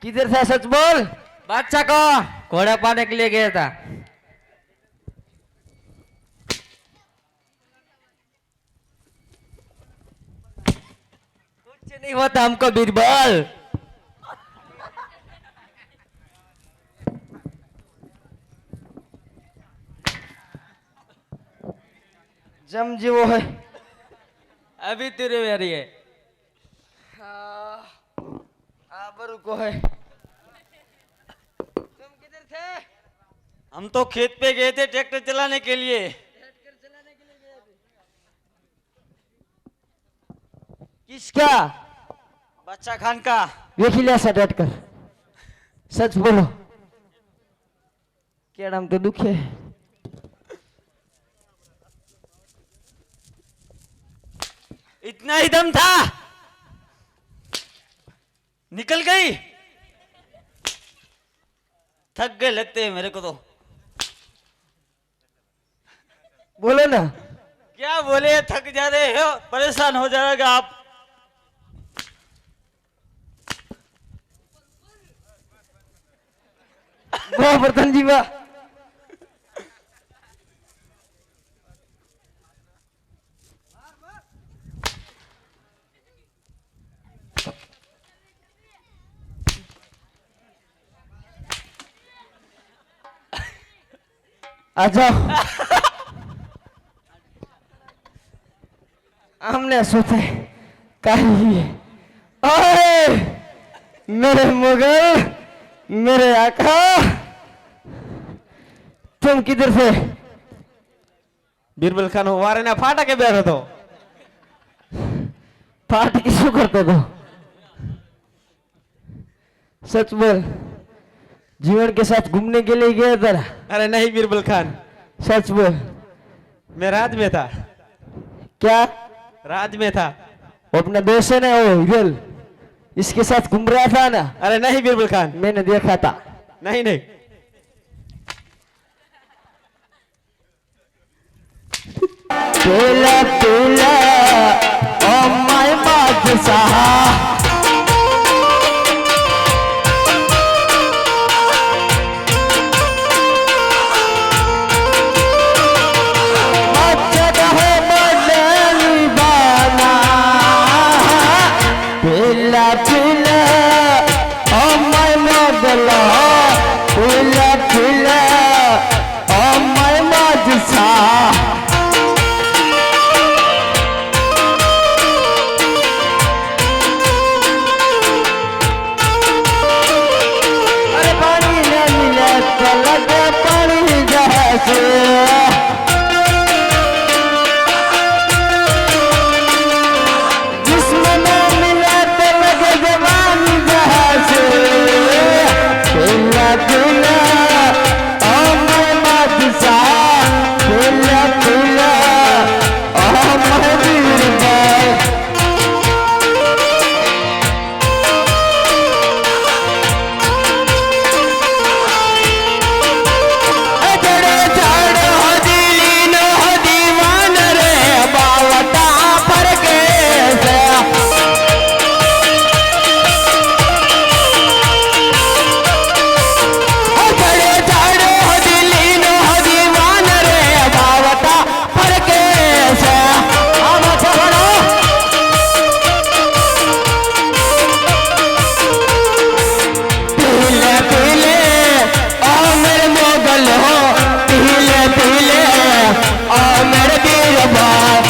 किधर था सच बोल। बादशाह को घोड़ा पाने के लिए गया था। कुछ नहीं होता हमको बीरबल। जम जी वो है। अभी तेरे मेरी है। बरु को है। तुम किधर थे? हम तो खेत पे गए थे ट्रैक्टर चलाने के लिए। किसका? बादशाह खान का। ये खिला सा डट कर सच बोलो। केड़ा हम तो दुखे। इतना ही दम था, निकल गई। थक गए लगते हैं मेरे को तो। बोलो ना। क्या बोले, थक जा रहे हो, परेशान हो जाएगा आप। वाह बर्तन जी वाह। आ जाओ। हमने सोचा है ओए मेरे मुगल, मेरे आका, तुम किधर थे? बीरबल खान वारे ना फाटा के बैठो तो पार्टी किसको करते तो? सच बोल, जीवन के साथ घूमने के लिए गया था? अरे नहीं बीरबल खान, सच बोल। मैं राज में था। क्या राज में था? वो अपना दोस्त है ना, वो हिरल, इसके साथ घूम रहा था ना? अरे नहीं बीरबल खान, मैंने देखा था। नहीं नहीं। पेला पेला ओ माय बादशाह, पेला पेला ओ माय मोगला, पेला पेला ओ माय बादशाह। अरे पानी न मिले तो लगे पानी जैसे, जिसमें न मिले तो लगे जवानी जैसे। पेला पेला ओ मैं बादशाह, पेला पेला ओ मैं बीरबल। जड़े जड़ हो दिली नो हो दीवान रे बावटा पर के से। जड़े जड़ हो दिली नो हो दीवान रे बावटा पर के से। हम छोड़ो पीले पीले ओ मेरे मोगल हो, पीले पीले ओ मेरे बीरबल।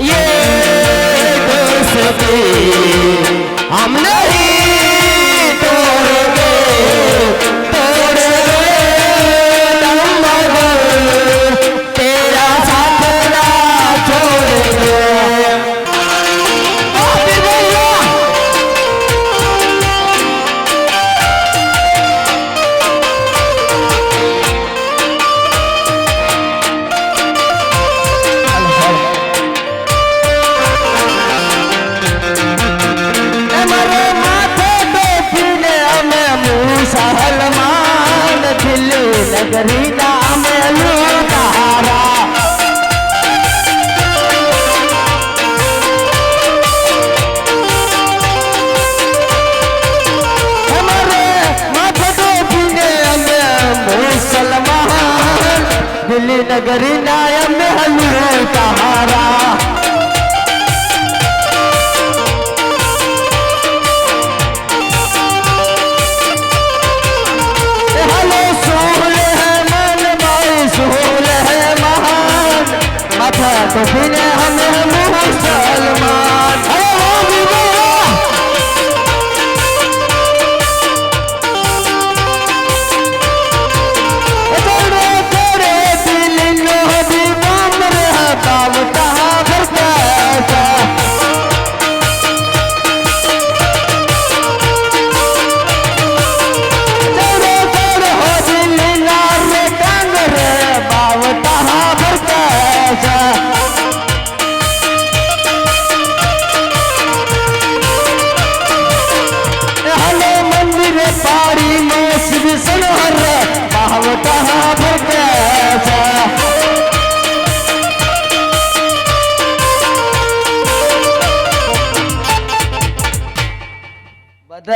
ये दोस्ती हम नहीं तोड़ेंगे, तोड़ेंगे दम मगर तेरा साथ ना छोड़ेंगे। ओ बीरबल हमारे माथे पे पीले हमें मूसा हलमान, दिल नगरी नाम लूटारा। દિલ્હી નગરી ના મહેલ તારા हेलो सोल है मन भाई सोल है महान माथा तो बिने हमें मुसलमान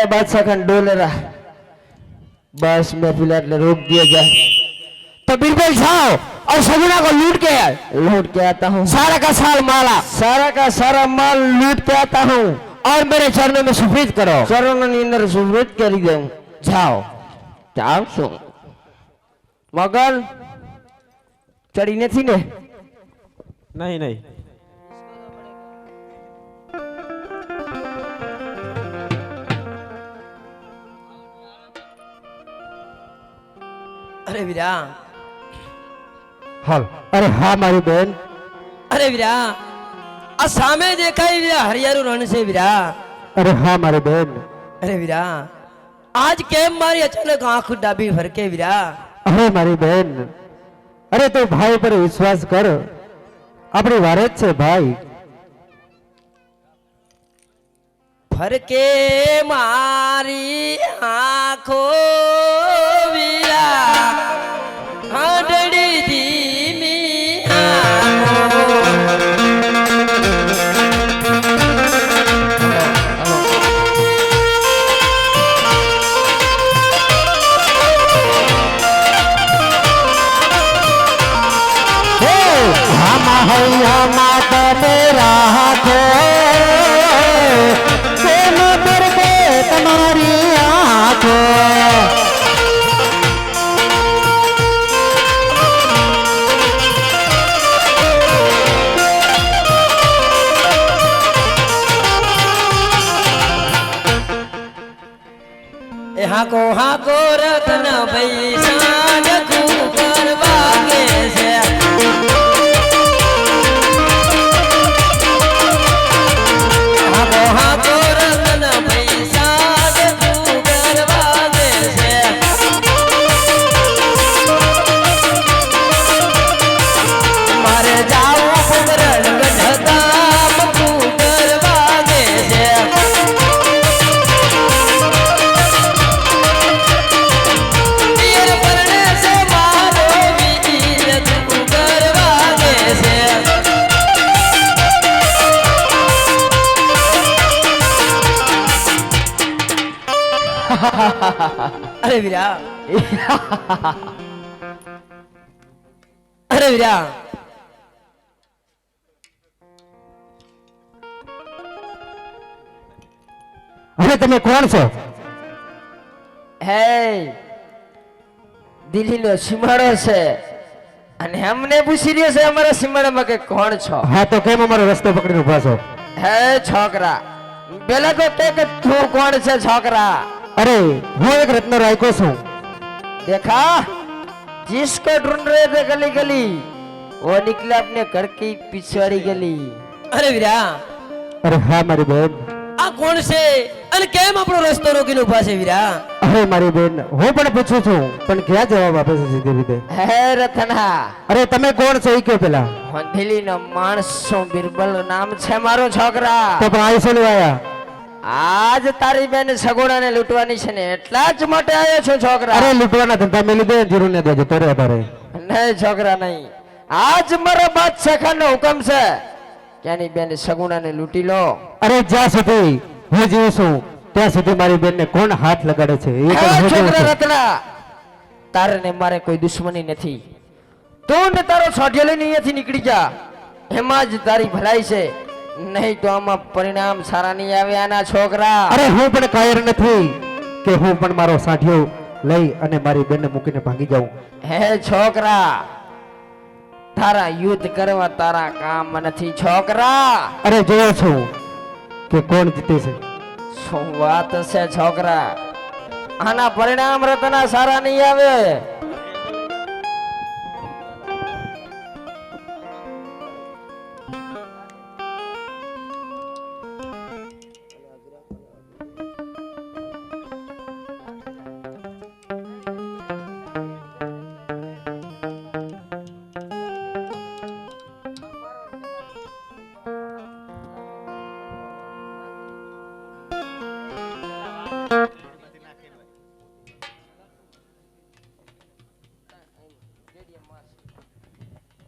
बादशाह खान डोले रहा बस महफिल रोक दिया जाए तो बिरबल जाओ और सगुना को लूट के आता हूँ सारा का सारा माल लूट के आता हूँ और मेरे चरणों में सुप्रीत करो चरणों ની અંદર સુપ્રીત કરી દઉં જાઓ શું મગન ચડી નથી ને नहीं नहीं અરે વીરા હાલ અરે હા મારી બેન અરે વીરા આ સામે દેખાય વીરા હરિયાળું રણ છે વીરા અરે હા મારી બેન અરે વીરા આજ કેમ મારી અચાનક આંખ ડાબી ફરકે વીરા અરે મારી બેન અરે તું ભાઈ પર વિશ્વાસ કર આપણી વારે જ છે ભાઈ ફરકે મારી આંખો વીરા આંધળી ધીમી આંખો હૈયા તમે રાખો કેમ પડે તમારી આંખો એ હાકો રતન પૈસા નખું કરવા કે છે હાકો રતન પૈસા નખું કરવા કે છે મારે જાવું પગરણ ગઢતા મખું કરવા કે છે પિયર પરણે છે મારો વીર તું કરવા કે છે અરે વીરા અરે વીરા અરે તમે કોણ છો હે દિલ્હીનો સીમાડો છે અને અમને પૂછી રહ્યો છે અમારા સીમાડામાં કે કોણ છો હા તો કેમ અમારો રસ્તો પકડીને ઉભા છો હે છોકરા પેલા તો તે કે તું કોણ છે છોકરા અરે હું એક રત્ન રાયકો છું देखा जिसको ढूंढ रहे थे गली गली वो निकला अपने घर की पिछवाड़ी गली અરે વીરા અરે હા મારી બેન આ કોણ છે અને કેમ આપણો રસ્તો રોકીને ઉભા છે વીરા અરે મારી બેન હું પણ પૂછું છું પણ ક્યાં જવાબ આપે છે સીધી રીતે है रतना અરે તમે કોણ છો એ કયો પેલા दिल्ली नो माणसो बिरबल नाम छे मारो छोकरा તો પણ આઈ શું આયા આજ તારી બેન સગોડાને લૂંટવાની છે ને એટલા જ માટે આવ્યો છું છોકરા અરે લૂંટવાના ધંધા મેલી દે જરૂર ને દેજો તોરે અધારે નહીં છોકરા નહીં આજ મારા બાદશાહ ખાનનો હુકમ છે કે એની બેન સગુણાને લૂંટી લો અરે જ્યાં સુધી હું જીવું છું ત્યાં સુધી મારી બેન ને કોણ હાથ લગાડે છે એ હે પણ હું જોઉં છોકરા છું. રત્ના તારે ને મારે કોઈ દુશ્મની નથી તું ને તારો સોઢિયો લઈને અહીંયાથી નીકળી જા, એમાં જ તારી ભલાઈ છે. નહીં તો આમાં પરિણામ સારા નહીં આવે આના છોકરા. અરે હું પણ કાયર નથી કે હું પણ મારો સાઠિયો લઈ અને મારી બેનને મૂકીને ભાગી જાઉં. હે છોકરા, તારા યુદ્ધ કરવા તારા કામ નથી છોકરા. અરે જોયો છું કે કોણ જીતે છે. શું વાત છે છોકરા, આના પરિણામ રતના સારા નહીં આવે.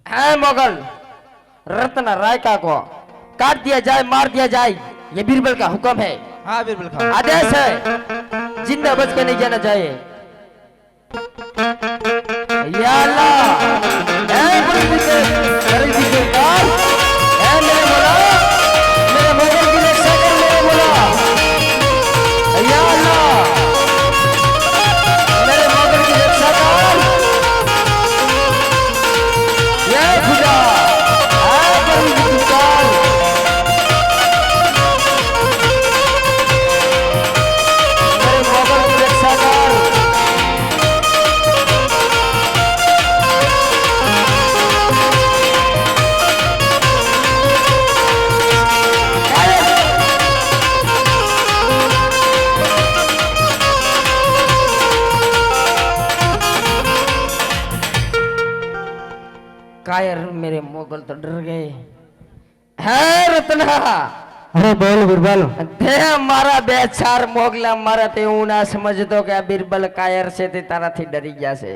है मोगल, रत्न राय का को काट दिया जाए, मार दिया जाए, ये बीरबल का हुक्म है. हाँ बिरबल खान. आदेश है, जिंदा बच के नहीं जाना चाहिए. या अल्लाह, ऐ बड़ी सरकार, ऐ मेरे मौला, मेरे मोगल की रक्षा कर मेरे मौला. या अल्लाह, मेरे मोगल की रक्षा कर. या खुदा, ऐ बड़ी सरकार, मेरे मोगल की रक्षा कर. कायर मेरे मोगल तो डर गए. है रत्ना, અરે બોલ બિરબલ. તે મારા બે ચાર મોગલા મારા તે હું ના સમજતો કે આ બિરબલ કાયર છે તે તારાથી ડરી ગયા છે.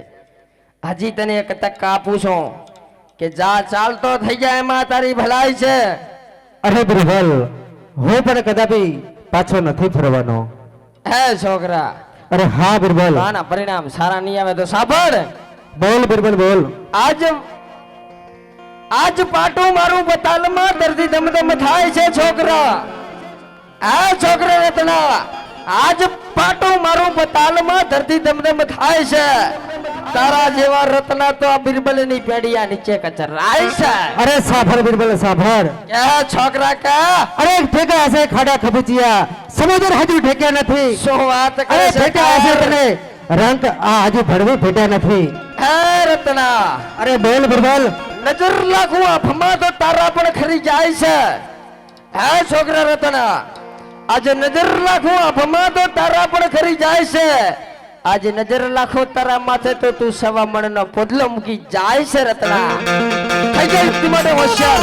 હજી તને એક તક આપું છું કે જા ચાલતો થઈ જાય, એમાં તારી ભલાઈ છે. અરે બિરબલ, હું પણ કદાપી પાછો નથી ફરવાનો. હે છોકરા, અરે હા બિરબલ. આના પરિણામ સારા નહીં આવે તો સાંભળ. બોલ બિરબલ બોલ. આજ પાટું મારું બતાલમાં દર્દી ધમધમ થાય છે છોકરા. આ છોકરા રત્ના, આજ પાટું મારું બતાલમાં દર્દી ધમધમ થાય છે. તારા જેવા રત્ના તો આ બિરબલની પેઢિયા નીચે કચરાય છે. અરે સાંભળ બિરબલ સાંભળ. કે છોકરા કે અરે ઠેકા હશે ખાડા ખબુચિયા, સમુદ્ર હજુ ઠેક્યા નથી. શું વાત કરે અરે છે ઠેકા હશે તને રંગ આ હજુ ભરવી ભેટ્યા નથી. હે રત્ના, અરે બોલ બિરબલ. નજર લાખું આંખમાં તો તારા પણ ખરી જાય છે. હે છોકરા રત્ના, આજે નજર લાખું આંખમાં તો તારા પણ ખરી જાય છે. આજે નજર લાખો તારા માથે તો તું સવા મણનો પોદલો મૂકી જાય છે રત્ના. થઈ જાય તું માટે હોશિયાર.